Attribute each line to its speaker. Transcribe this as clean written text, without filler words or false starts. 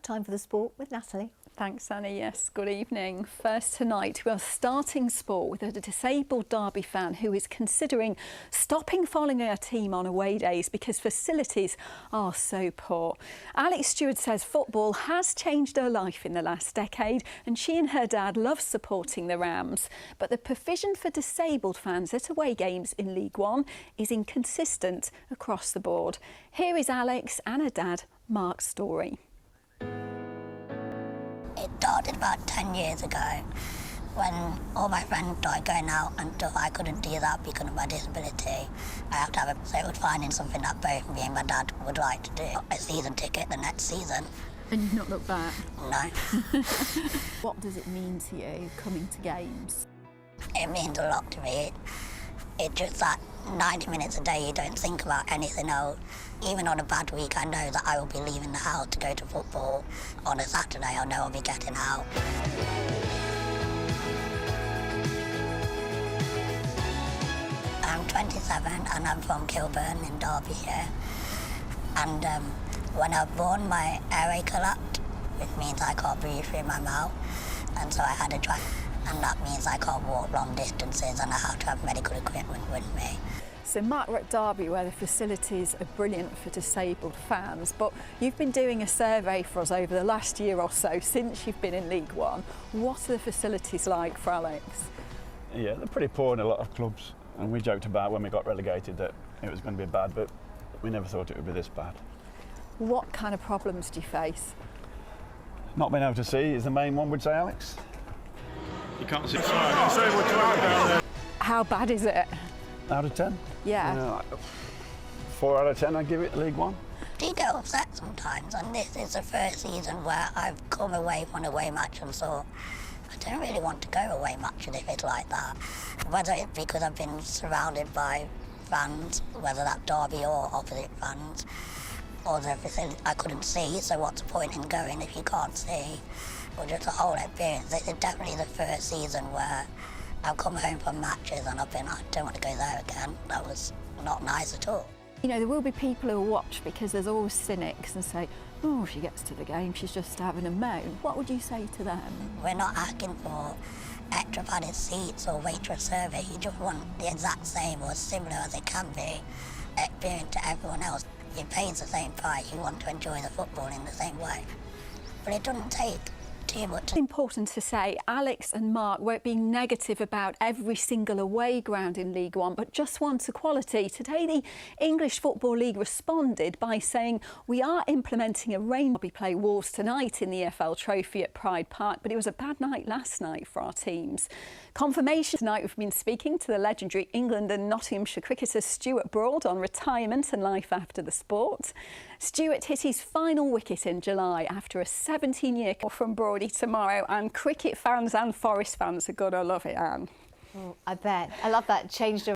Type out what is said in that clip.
Speaker 1: time for the sport with Natalie.
Speaker 2: Thanks, Annie. Yes, good evening. First tonight, we are starting sport with a disabled Derby fan who is considering stopping following her team on away days because facilities are so poor. Alex Stewart says football has changed her life in the last decade and she and her dad love supporting the Rams. But the provision for disabled fans at away games in League One is inconsistent across the board. Here is Alex and her dad, Mark's story.
Speaker 3: It started about 10 years ago when all my friends started going out and stuff. I couldn't do that because of my disability. I have to have so it was finding something that both me and my dad would like to do. A season ticket the next season.
Speaker 2: And you've not looked back?
Speaker 3: No.
Speaker 2: What does it mean to you coming to games?
Speaker 3: It means a lot to me. It's just that 90 minutes a day you don't think about anything else. Even on a bad week I know that I will be leaving the house to go to football. On a Saturday I know I'll be getting out. I'm 27 and I'm from Kilburn in Derbyshire. And when I was born my airway collapsed, which means I can't breathe through my mouth. And so I had a track. And that means I can't walk long distances and I have to have medical equipment with me.
Speaker 2: So Mark, we're at Derby where the facilities are brilliant for disabled fans, but you've been doing a survey for us over the last year or so since you've been in League One. What are the facilities like for Alex?
Speaker 4: Yeah, they're pretty poor in a lot of clubs, and we joked about when we got relegated that it was going to be bad, but we never thought it would be this bad.
Speaker 2: What kind of problems do you face?
Speaker 4: Not being able to see is the main one, would say, Alex.
Speaker 5: You can't see. Down
Speaker 2: How bad is it?
Speaker 4: Out of 10?
Speaker 2: Yeah.
Speaker 4: 4 out of 10 I'd give it League One.
Speaker 3: Do you get upset sometimes? And this is the first season where I've come away from an away match and thought, I don't really want to go away matches if it's like that. Whether it's because I've been surrounded by fans, whether that's Derby or opposite fans, or the facility I couldn't see, so what's the point in going if you can't see? Or just the whole experience. This is definitely the first season where I've come home from matches and I've been, I don't want to go there again. That was not nice at all.
Speaker 2: You know, there will be people who watch because there's always cynics and say, oh, she gets to the game, she's just having a moan. What would you say to them?
Speaker 3: We're not asking for extra padded seats or waitress service. You just want the exact same or similar as it can be experience to everyone else. You pay the same price, you want to enjoy the football in the same way. But it doesn't take too much.
Speaker 2: It's important to say Alex and Mark weren't being negative about every single away ground in League One, but just want equality. Today, the English Football League responded by saying we are implementing a rain. We play Wolves tonight in the EFL Trophy at Pride Park, but it was a bad night last night for our teams. Confirmation tonight, we've been speaking to the legendary England and Nottinghamshire cricketer Stuart Broad on retirement and life after the sport. Stuart hit his final wicket in July after a 17-year call from Broady tomorrow, and cricket fans and Forest fans are going to love it, Anne.
Speaker 1: Oh, I bet. I love that. Changed